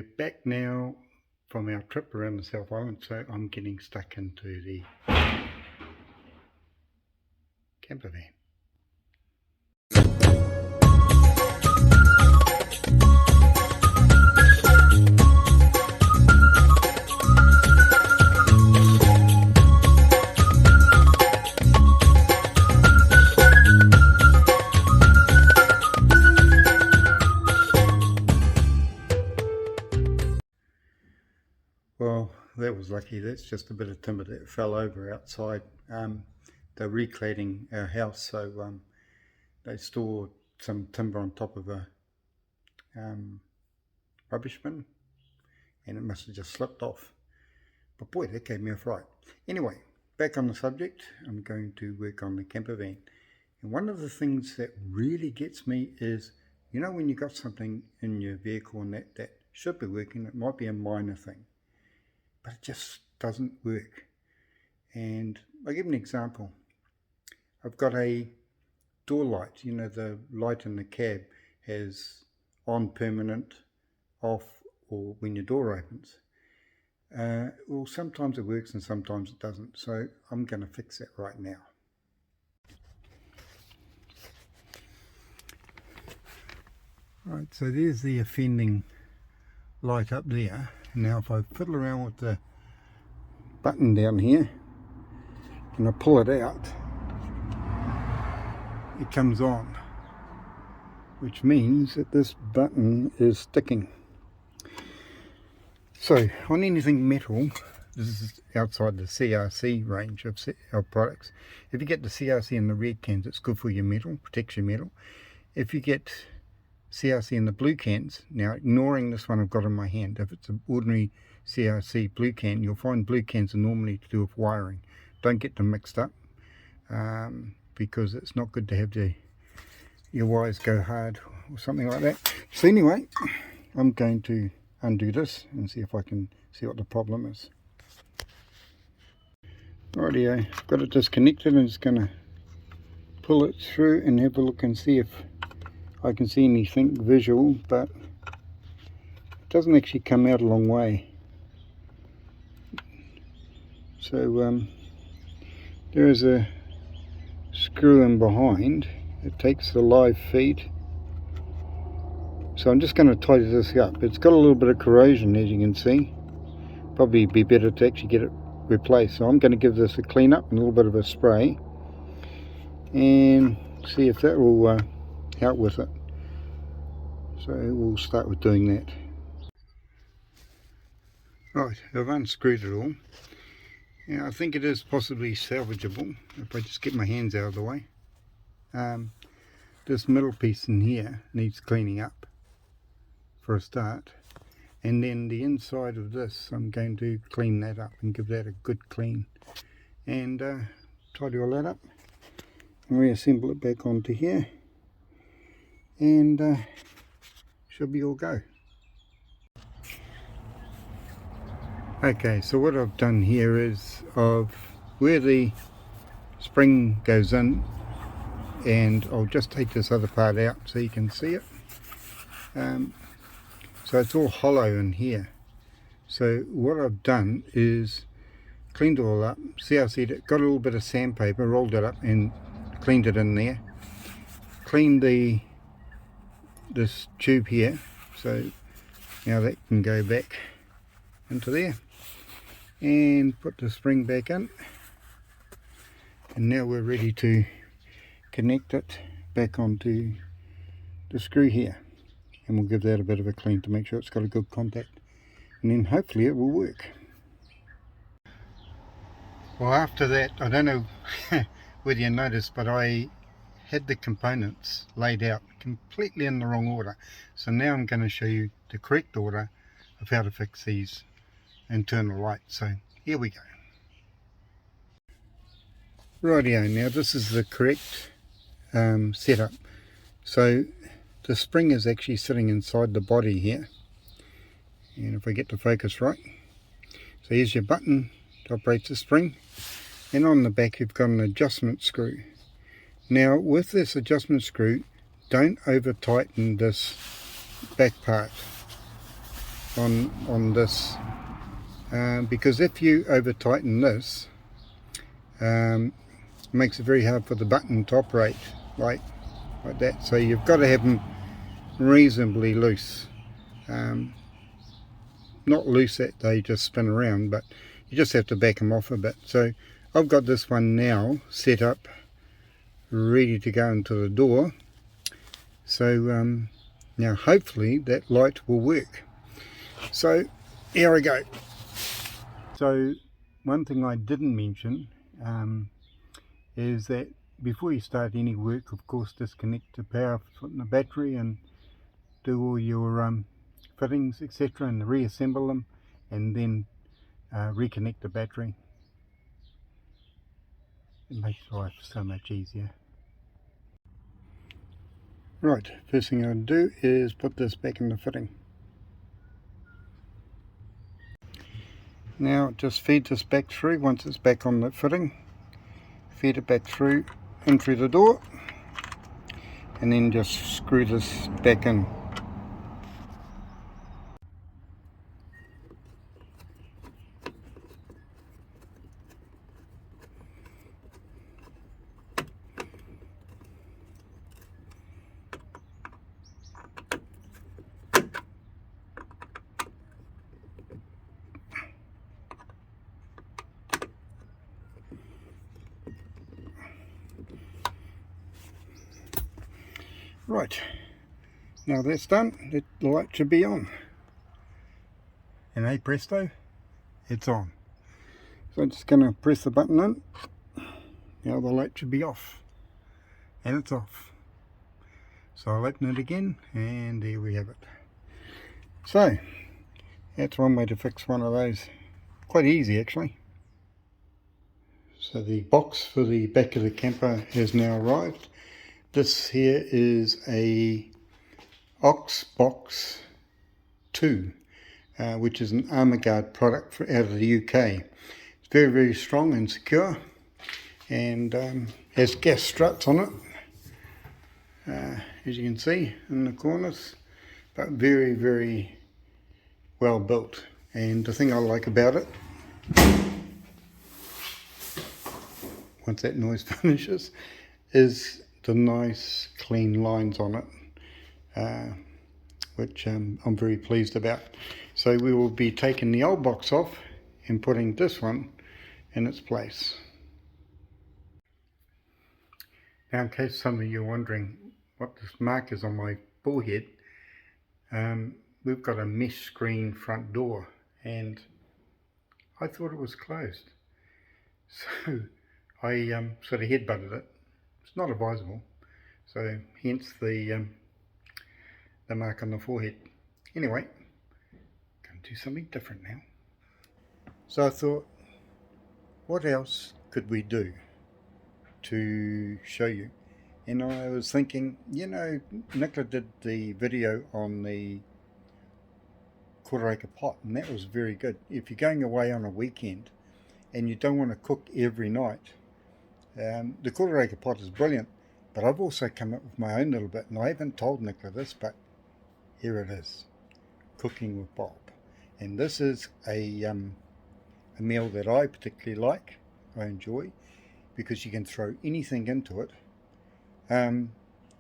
We're back now from our trip around the South Island, so I'm getting stuck into the camper van. Well, that was lucky. That's just a bit of timber that fell over outside. They're recladding our house, so they stored some timber on top of a rubbish bin, and it must have just slipped off. But boy, that gave me a fright. Anyway, back on the subject, I'm going to work on the camper van. And one of the things that really gets me is, you know, when you got something in your vehicle and that should be working, it might be a minor thing, but it just doesn't work. And I'll give an example. I've got a door light, you know, the light in the cab has on permanent, off, or when your door opens. Well, sometimes it works and sometimes it doesn't, so I'm going to fix that right now. Right, so there's the offending light up there. Now if I fiddle around with the button down here and I pull it out, it comes on, which means that this button is sticking. So on anything metal, this is outside the CRC range of products. If you get the CRC in the red cans, it's good for your metal, protects your metal. If you get CRC in the blue cans, now ignoring this one I've got in my hand, if it's an ordinary CRC blue can, you'll find blue cans are normally to do with wiring. Don't get them mixed up, because it's not good to have your wires go hard or something like that. So anyway, I'm going to undo this and see if I can see what the problem is. Rightio, got it disconnected and just going to pull it through and have a look and see if I can see anything visual, but it doesn't actually come out a long way. So there is a screw in behind. It takes the live feed. So I'm just going to tidy this up. It's got a little bit of corrosion, as you can see. Probably be better to actually get it replaced. So I'm going to give this a clean up and a little bit of a spray and see if that will help with it. So we'll start with doing that. Right, I've unscrewed it all. Now I think it is possibly salvageable if I just get my hands out of the way. This middle piece in here needs cleaning up for a start, and then the inside of this I'm going to clean that up and give that a good clean and tidy all that up and reassemble it back onto here, and should be all go. Okay, so what I've done here is where the spring goes in, and I'll just take this other part out so you can see it. So it's all hollow in here. So what I've done is cleaned it all up, CRC'd it, got a little bit of sandpaper, rolled it up and cleaned it in there. Cleaned this tube here, so now that can go back into there, and put the spring back in, and now we're ready to connect it back onto the screw here, and we'll give that a bit of a clean to make sure it's got a good contact, and then hopefully it will work. Well, after that, I don't know whether you noticed, but I had the components laid out completely in the wrong order. So now I'm going to show you the correct order of how to fix these internal lights. So here we go. Rightio, now this is the correct setup. So the spring is actually sitting inside the body here, and if I get the focus right, so here's your button to operate the spring, and on the back you've got an adjustment screw. Now with this adjustment screw, don't over tighten this back part. on this, because if you over tighten this, it makes it very hard for the button to operate like that. So you've got to have them reasonably loose, not loose that they just spin around, but you just have to back them off a bit. So I've got this one now set up ready to go into the door. So now hopefully that light will work. So here I go. So one thing I didn't mention is that before you start any work, of course, disconnect the power from the battery and do all your fittings, etc., and reassemble them, and then reconnect the battery. It makes life so much easier. Right, first thing I'll do is put this back in the fitting. Now just feed this back through. Once it's back on the fitting, feed it back through in through the door, and then just screw this back in. Right, now that's done, the light should be on. And hey presto, it's on. So I'm just going to press the button in. Now the light should be off. And it's off. So I'll open it again, and there we have it. So, that's one way to fix one of those. Quite easy actually. So the box for the back of the camper has now arrived. This here is a Oxbox 2, which is an Armorguard product out of the UK. It's very, very strong and secure, and has gas struts on it, as you can see in the corners, but very, very well built. And the thing I like about it, once that noise finishes, is the nice clean lines on it, which I'm very pleased about. So we will be taking the old box off and putting this one in its place. Now, in case some of you are wondering what this mark is on my forehead, we've got a mesh screen front door, and I thought it was closed, so I sort of headbutted it. It's not advisable, so hence the mark on the forehead. Anyway, going to do something different now. So I thought, what else could we do to show you? And I was thinking, you know, Nicola did the video on the quarter-acre pot, and that was very good. If you're going away on a weekend and you don't want to cook every night, the quarter-acre pot is brilliant. But I've also come up with my own little bit, and I haven't told Nicola this, but here it is, Cooking with Bob. And this is a meal that I particularly like, I enjoy, because you can throw anything into it,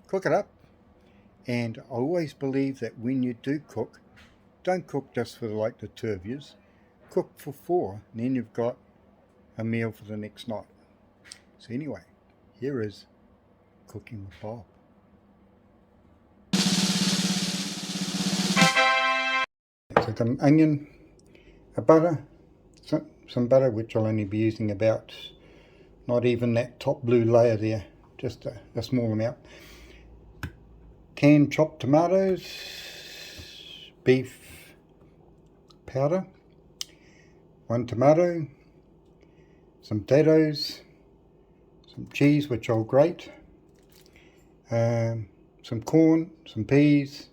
cook it up, and I always believe that when you do cook, don't cook just for like the two of yous, cook for four, and then you've got a meal for the next night. So anyway, here is Cooking with Bob. So I've got an onion, a butter, some butter, which I'll only be using about, not even that top blue layer there, just a small amount. Canned chopped tomatoes, beef powder, 1 tomato, some potatoes, some cheese which I'll grate, some corn, some peas,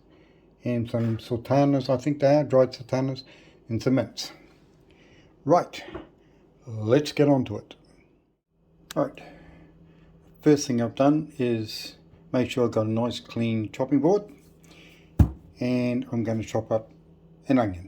and some sultanas, I think they are, dried sultanas, and some mince. Right, let's get on to it. Right, first thing I've done is make sure I've got a nice clean chopping board, and I'm going to chop up and onion.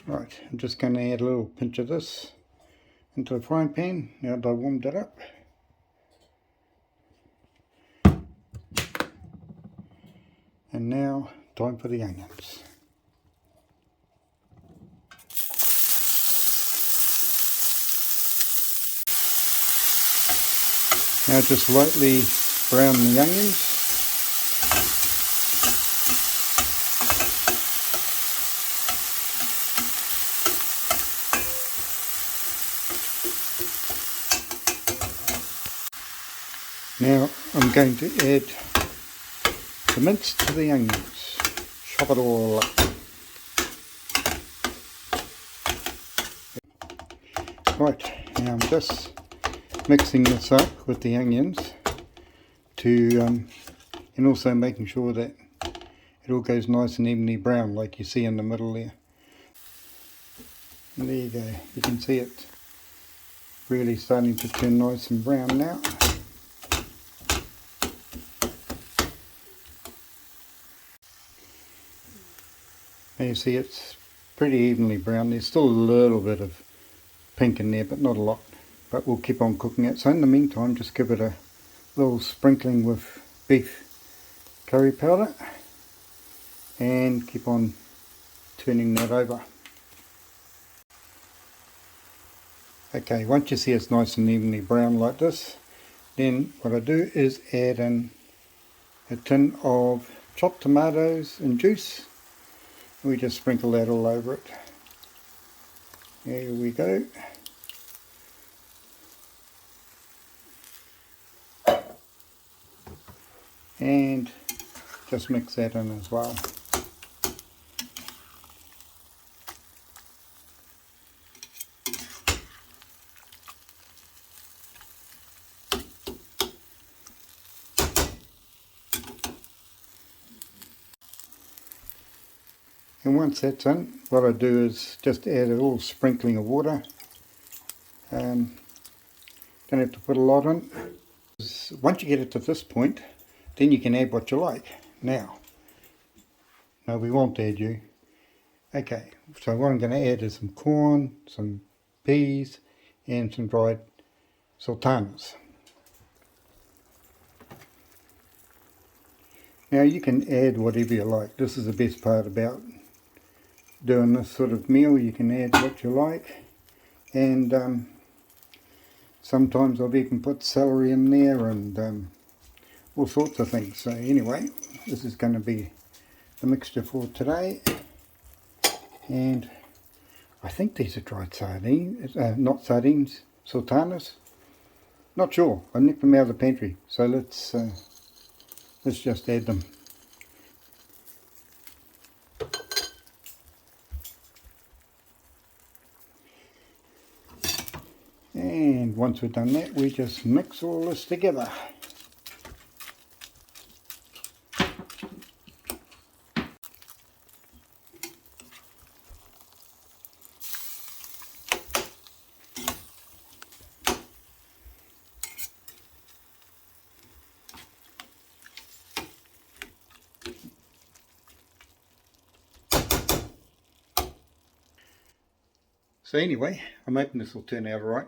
Right, I'm just going to add a little pinch of this into the frying pan now that I warmed it up. And now, time for the onions. Now just lightly brown the onions. Now I'm going to add the mince to the onions. Chop it all up. Right, now I'm just mixing this up with the onions to and also making sure that it all goes nice and evenly brown like you see in the middle there. And there you go, you can see it really starting to turn nice and brown now. And you see it's pretty evenly brown. There's still a little bit of pink in there, but not a lot. But we'll keep on cooking it. So in the meantime, just give it a little sprinkling with beef curry powder and keep on turning that over. Okay, once you see it's nice and evenly brown like this, then what I do is add in a tin of chopped tomatoes and juice. We just sprinkle that all over it. There we go. And just mix that in as well. And once that's in, what I do is just add a little sprinkling of water. Don't have to put a lot in. Once you get it to this point, then you can add what you like. Now we won't add you. Okay, so what I'm going to add is some corn, some peas, and some dried sultanas. Now you can add whatever you like. This is the best part about doing this sort of meal. You can add what you like, and sometimes I've even put celery in there and all sorts of things. So anyway, this is going to be the mixture for today, and I think these are dried sardines, not sardines, sultanas. Not sure. I nicked them out of the pantry, so let's just add them. And once we've done that, we just mix all this together. So anyway, I'm hoping this will turn out alright.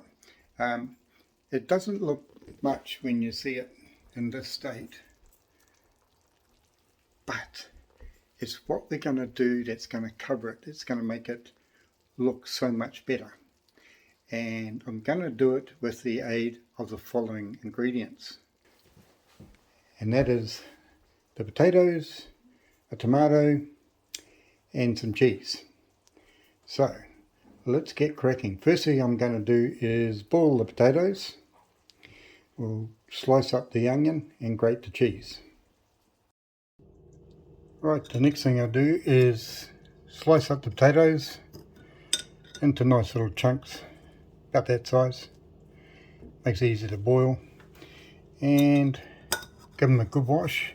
It doesn't look much when you see it in this state, but it's what we're going to do that's going to cover it. It's going to make it look so much better. And I'm going to do it with the aid of the following ingredients. And that is the potatoes, a tomato, and some cheese. So let's get cracking. First thing I'm going to do is boil the potatoes. We'll slice up the onion and grate the cheese. Right, the next thing I'll do is slice up the potatoes into nice little chunks, about that size. Makes it easy to boil. And give them a good wash.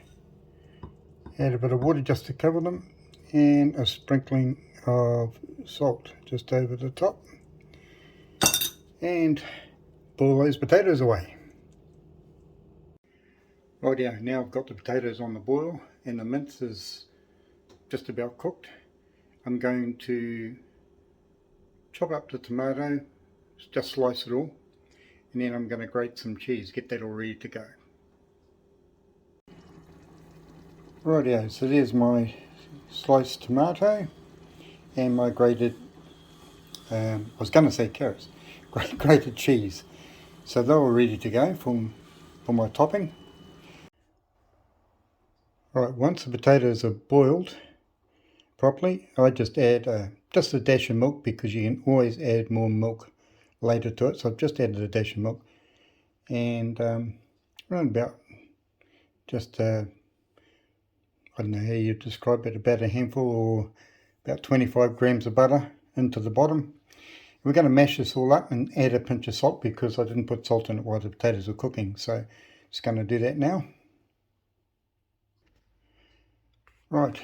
Add a bit of water just to cover them, and a sprinkling of salt just over the top, and boil those potatoes away. Rightio, now I've got the potatoes on the boil and the mince is just about cooked. I'm going to chop up the tomato, just slice it all, and then I'm going to grate some cheese, get that all ready to go. Rightio, so there's my sliced tomato and my grated, I was going to say carrots, grated cheese. So they're all ready to go for my topping. Right, once the potatoes are boiled properly, I just add just a dash of milk, because you can always add more milk later to it. So I've just added a dash of milk, and around about just I don't know how you describe it, about a handful or about 25 grams of butter into the bottom. We're going to mash this all up and add a pinch of salt, because I didn't put salt in it while the potatoes were cooking, so just going to do that now. Right,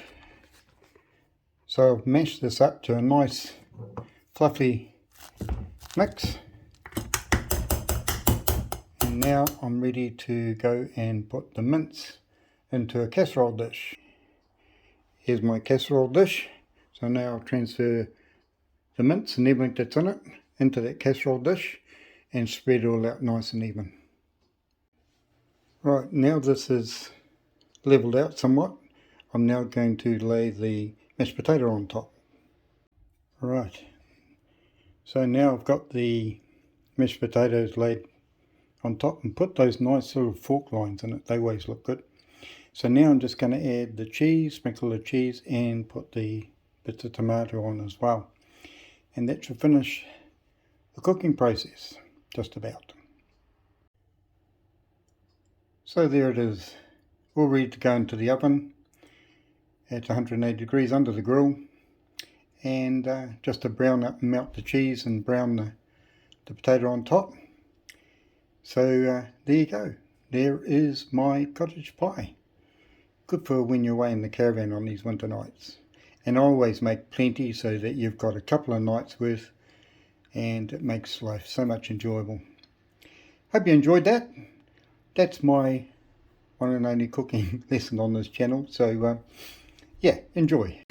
so I've mashed this up to a nice fluffy mix, and now I'm ready to go and put the mince into a casserole dish. Here's my casserole dish. So now I'll transfer the mince and everything that's in it into that casserole dish and spread it all out nice and even. Right, now this is leveled out somewhat, I'm now going to lay the mashed potato on top. Right, so now I've got the mashed potatoes laid on top, and put those nice little fork lines in it, they always look good. So now I'm just going to add the cheese, sprinkle the cheese, and put the bits of tomato on as well. And that should finish the cooking process, just about. So there it is, all ready to go into the oven at 180 degrees under the grill, and just to brown up and melt the cheese and brown the potato on top. So there you go, there is my cottage pie. Good for when you're away in the caravan on these winter nights. And I always make plenty so that you've got a couple of nights worth, and it makes life so much enjoyable. Hope you enjoyed that. That's my one and only cooking lesson on this channel. So yeah, enjoy.